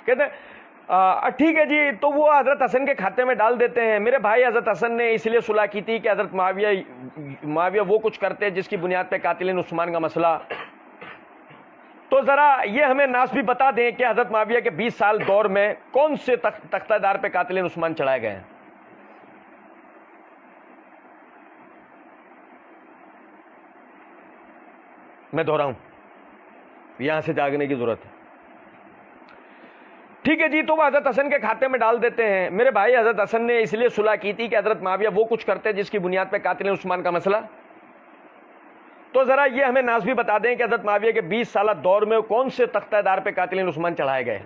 کہتے ہیں ٹھیک ہے جی تو وہ حضرت حسن کے کھاتے میں ڈال دیتے ہیں. میرے بھائی حضرت حسن نے اس لیے صلح کی تھی کہ حضرت معاویہ وہ کچھ کرتے جس کی بنیاد پہ قاتلین عثمان کا مسئلہ. تو ذرا یہ ہمیں ناس بھی بتا دیں کہ حضرت معاویہ کے 20 سال دور میں کون سے تختہ دار پہ قاتلین عثمان چڑھائے گئے ہیں. میں دہراؤں, یہاں سے جاگنے کی ضرورت ہے. ٹھیک ہے جی تو وہ حضرت حسن کے کھاتے میں ڈال دیتے ہیں. میرے بھائی حضرت حسن نے اس لیے صلح کی تھی کہ حضرت معاویہ وہ کچھ کرتے جس کی بنیاد پہ قاتلین عثمان کا مسئلہ. تو ذرا یہ ہمیں ناز بھی بتا دیں کہ حضرت معاویہ کے 20 سالہ دور میں کون سے تختہ دار پہ قاتلین عثمان چڑھائے گئے.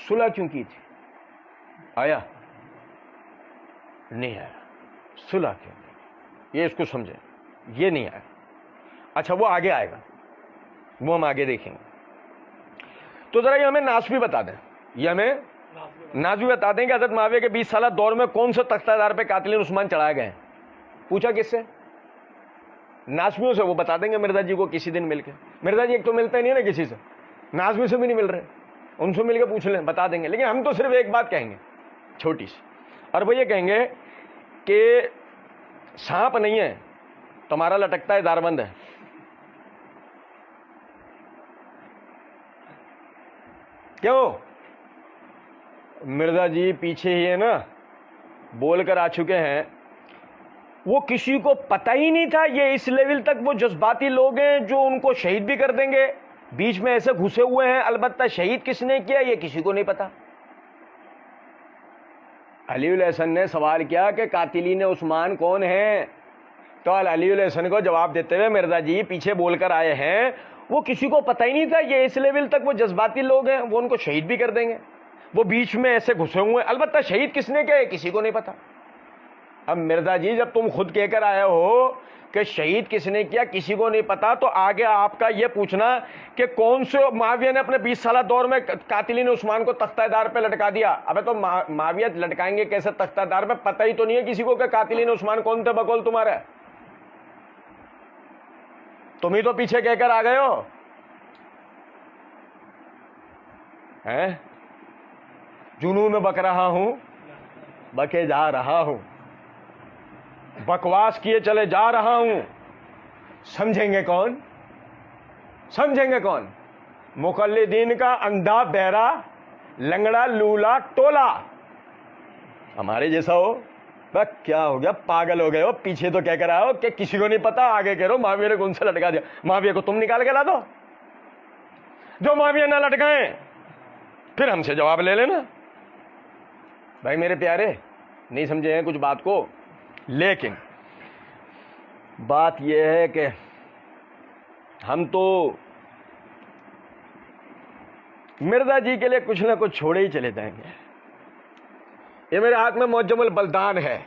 صلح کیوں کی تھی؟ آیا نہیں آیا. صلح کیوں؟ یہ اس کو سمجھیں, یہ نہیں آیا. اچھا وہ آگے آئے گا, وہ ہم آگے دیکھیں گے. تو ذرا یہ ہمیں ناس بھی بتا دیں, یہ ہمیں ناز بھی بتا دیں کہ حضرت معاویہ کے 20 سالہ دور میں کون سے تختہ دار پہ قاتلین عثمان چڑھائے گئے ہیں. پوچھا کس سے؟ ناسمیوں سے. وہ بتا دیں گے مرزا جی کو کسی دن مل کے. مرزا جی ایک تو ملتے نہیں ہے نا کسی سے, ناسمی سے بھی نہیں مل رہے, ان سے مل کے پوچھ لیں, بتا دیں گے. لیکن ہم تو صرف ایک بات کہیں گے چھوٹی سی, اور وہ یہ کہیں گے کہ سانپ نہیں ہے تمہارا لٹکتا ہے داربند ہے. کیوں؟ مرزا جی پیچھے ہی ہے نا, بول کر آ چکے ہیں. وہ کسی کو پتہ ہی نہیں تھا, یہ اس لیول تک وہ جذباتی لوگ ہیں جو ان کو شہید بھی کر دیں گے. بیچ میں ایسے گھسے ہوئے ہیں, البتہ شہید کس نے کیا یہ کسی کو نہیں پتا. علی علیہ السلام نے سوال کیا کہ قاتلین عثمان کون ہیں, تو علی علیہ السلام کو جواب دیتے ہوئے مرزا جی پیچھے بول کر آئے ہیں وہ کسی کو پتہ ہی نہیں تھا, یہ اس لیول تک وہ جذباتی لوگ ہیں, وہ ان کو شہید بھی کر دیں گے. وہ بیچ میں ایسے گھسے ہوئے ہیں, البتہ شہید کس نے کیا یہ کسی کو نہیں پتا. اب مرزا جی جب تم خود کہہ کر آئے ہو کہ شہید کس نے کیا کسی کو نہیں پتا, تو آگے آپ کا یہ پوچھنا کہ کون سے معاویہ نے اپنے 20 سالہ دور میں قاتلین عثمان کو تختہ دار پہ لٹکا دیا. ابے تو معاویہ لٹکائیں گے کیسے تختہ دار پہ؟ پتہ ہی تو نہیں ہے کسی کو کہ قاتلین عثمان کون تھے بقول تمہارے. تم ہی تو پیچھے کہہ کر آ گئے ہو. جنوں میں بک رہا ہوں بکے جا رہا ہوں, بکواس کیے چلے جا رہا ہوں. سمجھیں گے کون؟ سمجھیں گے کون؟ مقلدین کا اندھا بہرا لنگڑا لولا ٹولا ہمارے جیسا ہو. بس کیا ہو گیا, پاگل ہو گئے ہو. پیچھے تو کہہ کر آؤ کہ کسی کو نہیں پتا, آگے کہہ رہو معاویہ نے کون سے لٹکا دیا. معاویہ کو تم نکال کے لا دو, جو معاویہ نہ لٹکائیں پھر ہم سے جواب لے لینا. بھائی میرے پیارے نہیں سمجھے ہیں کچھ بات کو. لیکن بات یہ ہے کہ ہم تو مرزا جی کے لیے کچھ نہ کچھ چھوڑے ہی چلے جائیں گے. یہ میرے ہاتھ میں معجم البلدان ہے.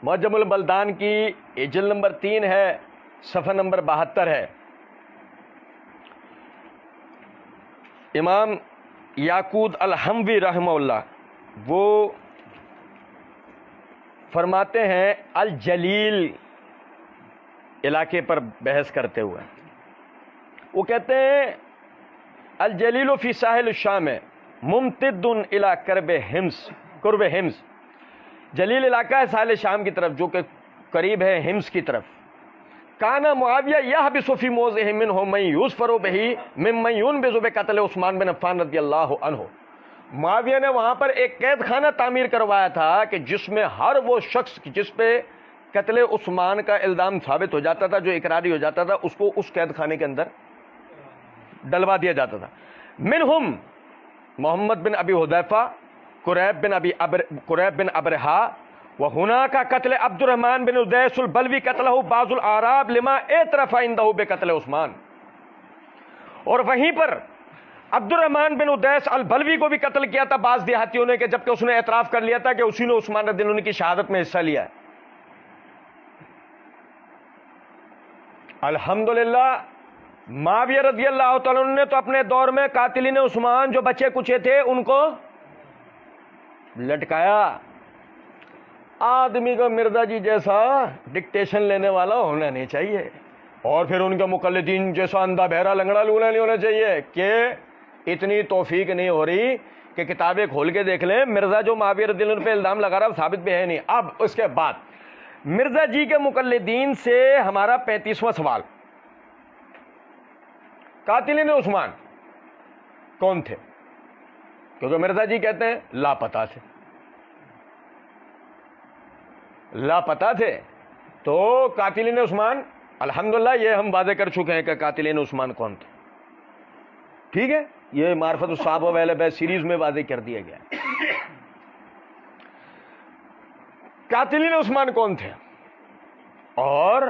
معجم البلدان کی جلد نمبر 3 ہے, صفحہ نمبر 72 ہے. امام یاقوت الحموی رحمہ اللہ وہ فرماتے ہیں الجلیل علاقے پر بحث کرتے ہوئے, وہ کہتے ہیں الجلیل فی ساحل الشام ممتد الی قرب حمص. جلیل علاقہ ہے ساحل شام کی طرف جو کہ قریب ہے حمص کی طرف. کانا معاویہ یحبس فی موضع منہ من یظفر بہ ممن ينبذ بقتل عثمان بن عفان رضی اللہ عنہ. معاویہ نے وہاں پر ایک قید خانہ تعمیر کروایا تھا کہ جس میں ہر وہ شخص جس پہ قتل عثمان کا الزام ثابت ہو جاتا تھا, جو اقراری ہو جاتا تھا, اس کو اس قید خانے کے اندر ڈلوا دیا جاتا تھا. منہم محمد بن ابی حذیفہ, قریب بن ابرہا, وہناک قتل عبد الرحمن بن ادیس البلوی قتلہ بعض الاعراب لما اعترف عنده بقتل عثمان. اور وہیں پر عبد الرحمن بن ادیس البلوی کو بھی قتل کیا تھا بعض دیہاتیوں نے, کہ جبکہ اس نے اعتراف کر لیا تھا کہ اسی نے عثمان رضی اللہ عنہ کی شہادت میں حصہ لیا ہے. الحمدللہ معاویہ رضی اللہ تعالیٰ عنہ نے تو اپنے دور میں قاتلین عثمان جو بچے کچے تھے ان کو لٹکایا. آدمی کو مرزا جی جیسا ڈکٹیشن لینے والا ہونا نہیں چاہیے. اور پھر ان کے مقلدین جیسا اندھا بہرا لنگڑا لولا نہیں ہونا چاہیے کہ اتنی توفیق نہیں ہو رہی کہ کتابیں کھول کے دیکھ لیں مرزا جو معاویہ رضی اللہ عنہ پہ الزام لگا رہا ہے ثابت بھی ہے نہیں. اب اس کے بعد مرزا جی کے مقلدین سے ہمارا 35واں سوال, قاتلین عثمان کون تھے؟ کیونکہ مرزا جی کہتے ہیں لاپتہ تھے, لاپتہ تھے. تو قاتلین عثمان الحمدللہ یہ ہم واضح کر چکے ہیں کہ قاتلین عثمان کون تھے. ٹھیک ہے, یہ معرفت الصحابہ والا بیت سیریز میں واضح کر دیا گیا. قاتلین عثمان کون تھے اور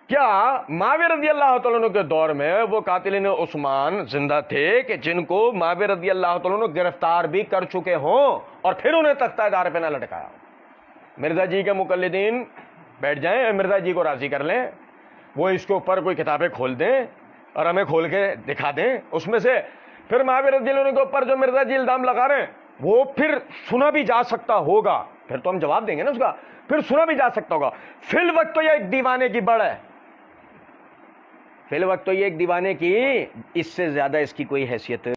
کیا معاویہ رضی اللہ تعالیٰ عنہ کے دور میں وہ قاتلین عثمان زندہ تھے کہ جن کو معاویہ رضی اللہ تعالیٰ عنہ گرفتار بھی کر چکے ہوں اور پھر انہیں تختہ دار پہ نہ لٹکایا ہو؟ مرزا جی کے مقلدین بیٹھ جائیں, مرزا جی کو راضی کر لیں, وہ اس کے اوپر کوئی کتابیں کھول دیں اور ہمیں کھول کے دکھا دیں, اس میں سے پھر معاویہ رضی اللہ عنہ کے اوپر جو مرزا جی الزام لگا رہے ہیں وہ پھر سنا بھی جا سکتا ہوگا, پھر تو ہم جواب دیں گے نا اس کا, پھر سنا بھی جا سکتا ہوگا. فی الوقت تو یہ ایک دیوانے کی بڑھ ہے, فی الوقت تو یہ ایک دیوانے کی, اس سے زیادہ اس کی کوئی حیثیت